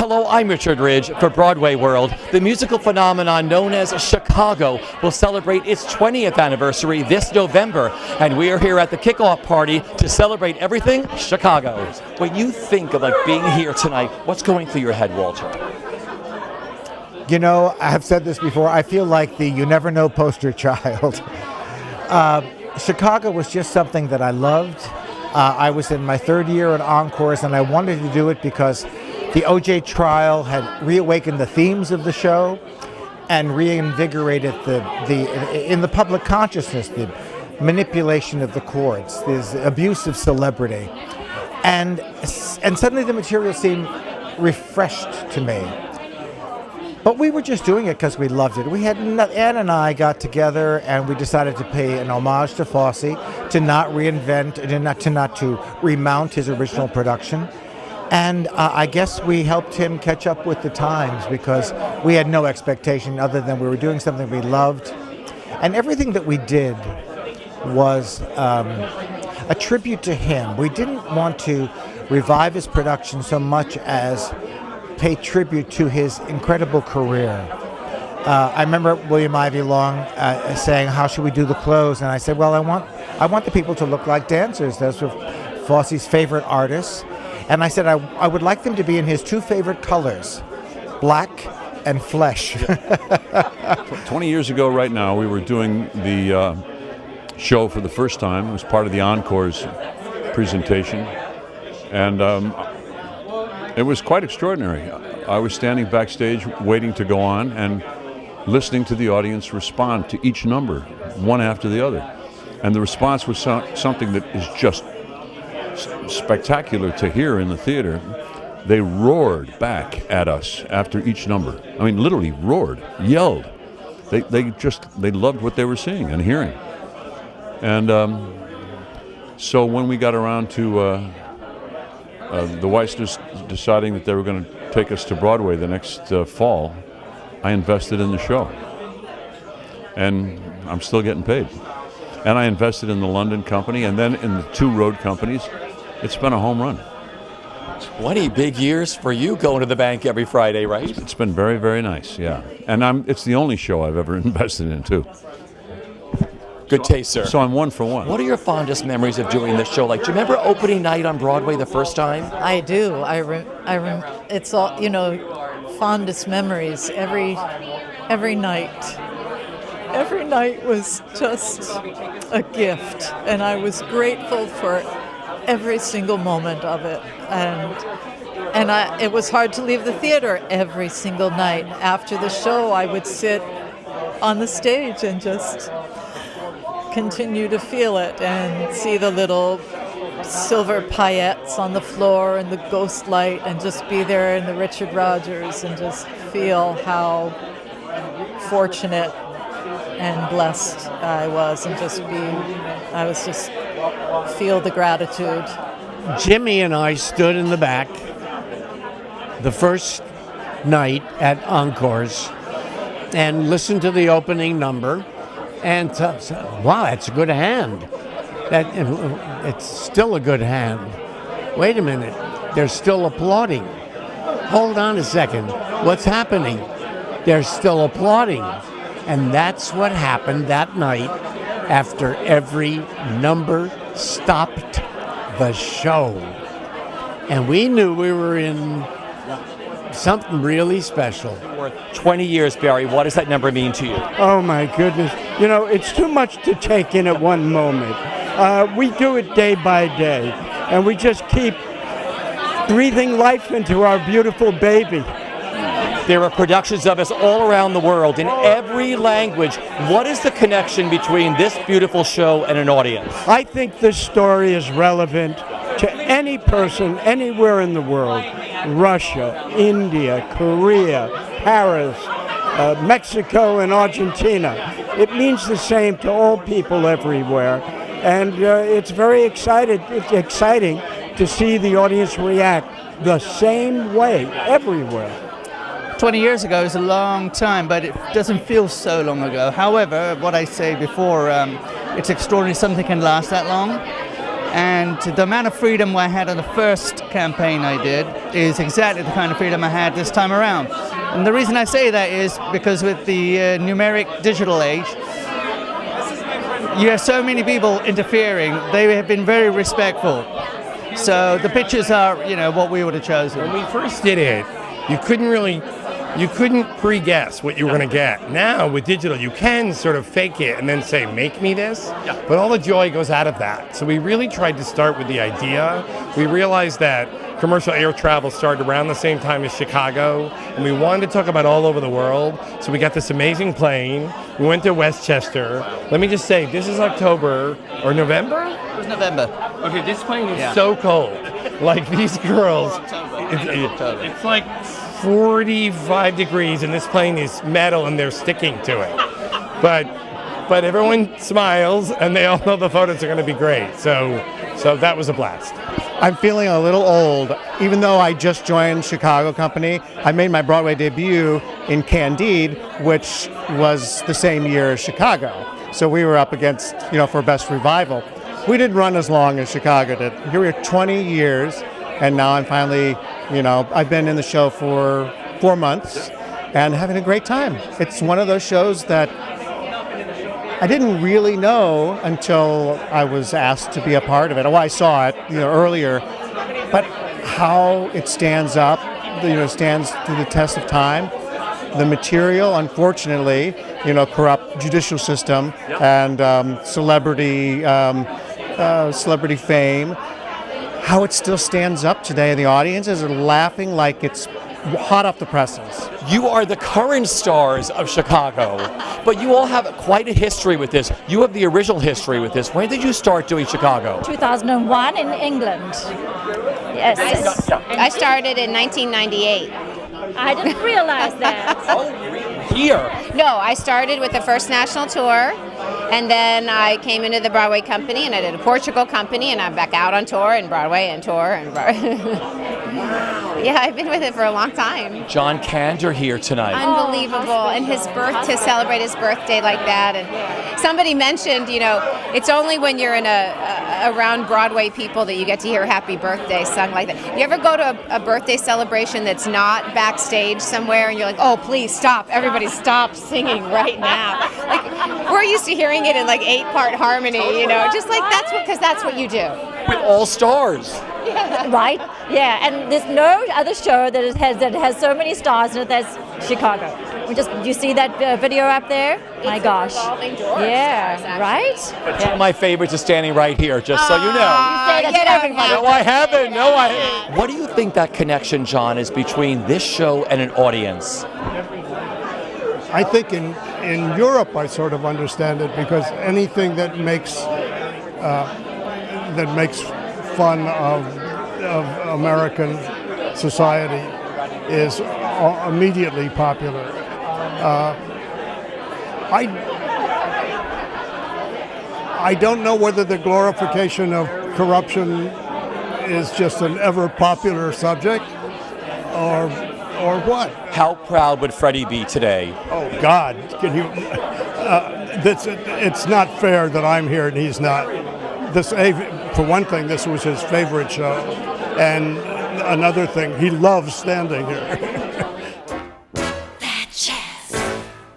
Hello, I'm Richard Ridge for BroadwayWorld. The musical phenomenon known as Chicago will celebrate its 20th anniversary this November, and we are here at the kickoff party to celebrate everything Chicago. When you think of being here tonight, what's going through your head, Walter? You know, I have said this before, I feel like the you never know poster child. Chicago was just something that I loved. I was in my third year at Encores, and I wanted to do it because the OJ trial had reawakened the themes of the show and reinvigorated in the public consciousness, the manipulation of the courts, this abuse of celebrity. And suddenly the material seemed refreshed to me. But we were just doing it because we loved it. Ann and I got together and we decided to pay an homage to Fosse, to not reinvent, to remount his original production. And I guess we helped him catch up with the times because we had no expectation other than we were doing something we loved. And everything that we did was a tribute to him. We didn't want to revive his production so much as pay tribute to his incredible career. I remember William Ivy Long saying, "How should we do the clothes?" And I said, "Well, I want the people to look like dancers." Those were Fosse's favorite artists. And I said I would like them to be in his two favorite colors, black and flesh. 20 years ago right now, we were doing the show for the first time. It was part of the Encores presentation. And it was quite extraordinary. I was standing backstage waiting to go on and listening to the audience respond to each number, one after the other. And the response was something that is just spectacular to hear in the theater. They roared back at us after each number. I mean, literally roared, yelled. They loved what they were seeing and hearing. And so when we got around to the Weisslers deciding that they were going to take us to Broadway the next fall, I invested in the show. And I'm still getting paid. And I invested in the London company and then in the two road companies. It's been a home run. 20 big years for you going to the bank every Friday, right? It's been very, very nice, yeah. And it's the only show I've ever invested in, too. Good taste, sir. So I'm one for one. What are your fondest memories of doing this show? Like, do you remember opening night on Broadway the first time? I do. It's all, fondest memories every night. Every night was just a gift, and I was grateful for every single moment of it. And it was hard to leave the theater every single night. After the show, I would sit on the stage and just continue to feel it and see the little silver paillettes on the floor and the ghost light and just be there in the Richard Rodgers and just feel how fortunate and blessed I was and just feel the gratitude. Jimmy and I stood in the back the first night at Encores and listened to the opening number and wow, that's a good hand. It's still a good hand. Wait a minute, they're still applauding. Hold on a second, what's happening? They're still applauding. And that's what happened that night after every number stopped the show. And we knew we were in something really special. For 20 years, Barry, what does that number mean to you? Oh my goodness. It's too much to take in at one moment. We do it day by day, and we just keep breathing life into our beautiful baby. There are productions of us all around the world in every language. What is the connection between this beautiful show and an audience? I think this story is relevant to any person anywhere in the world. Russia, India, Korea, Paris, Mexico, and Argentina. It means the same to all people everywhere. And it's very exciting to see the audience react the same way everywhere. 20 years ago is a long time, but it doesn't feel so long ago. However, what I say before, it's extraordinary something can last that long. And the amount of freedom I had on the first campaign I did is exactly the kind of freedom I had this time around. And the reason I say that is because with the numeric digital age, you have so many people interfering. They have been very respectful. So the pictures are, what we would have chosen. When we first did it, you couldn't pre-guess what you were going to get. Now with digital, you can sort of fake it and then say, make me this. Yeah. But all the joy goes out of that. So we really tried to start with the idea. We realized that commercial air travel started around the same time as Chicago, and we wanted to talk about all over the world. So we got this amazing plane. We went to Westchester. Let me just say, this is October or November? It was November. Okay, this plane is so cold. Like these girls, it's like 45 degrees, and this plane is metal, and they're sticking to it. But everyone smiles, and they all know the photos are going to be great. So that was a blast. I'm feeling a little old. Even though I just joined Chicago Company, I made my Broadway debut in Candide, which was the same year as Chicago. So we were up against, for Best Revival. We didn't run as long as Chicago did. Here we are 20 years, and now I'm finally, I've been in the show for 4 months and having a great time. It's one of those shows that I didn't really know until I was asked to be a part of it. Well, I saw it, earlier, but how it stands up, stands through the test of time. The material, unfortunately, corrupt judicial system and celebrity fame. How it still stands up today. The audiences are laughing like it's hot off the presses. You are the current stars of Chicago, but you all have quite a history with this. You have the original history with this. When did you start doing Chicago? 2001 in England. Yes. I started in 1998. I didn't realize that. Oh, here? No, I started with the first national tour, and then I came into the Broadway company, and I did a Portugal company, and I'm back out on tour, and Broadway, and tour, and yeah, I've been with it for a long time. John Kander here tonight. Unbelievable, and to celebrate his birthday like that. And somebody mentioned, it's only when you're in around Broadway people that you get to hear Happy Birthday sung like that. You ever go to a birthday celebration that's not backstage somewhere, and you're like, oh, please stop, everybody stop singing right now. Like, we're used to hearing it in like 8-part harmony, just like because that's what you do. With all stars. Yeah. Right? Yeah, and there's no other show that has so many stars in it as Chicago. You see that video up there? My gosh. Yeah, right? Two of my favorites are standing right here, just so you know. You say that to everybody. No, I haven't. No, I haven't. What do you think that connection, John, is between this show and an audience? I think in Europe I sort of understand it, because anything that makes fun of American society is immediately popular. I don't know whether the glorification of corruption is just an ever popular subject or what. How proud would Freddie be today? Oh God, can you? It's not fair that I'm here and he's not. For one thing, this was his favorite show, and another thing, he loves standing here.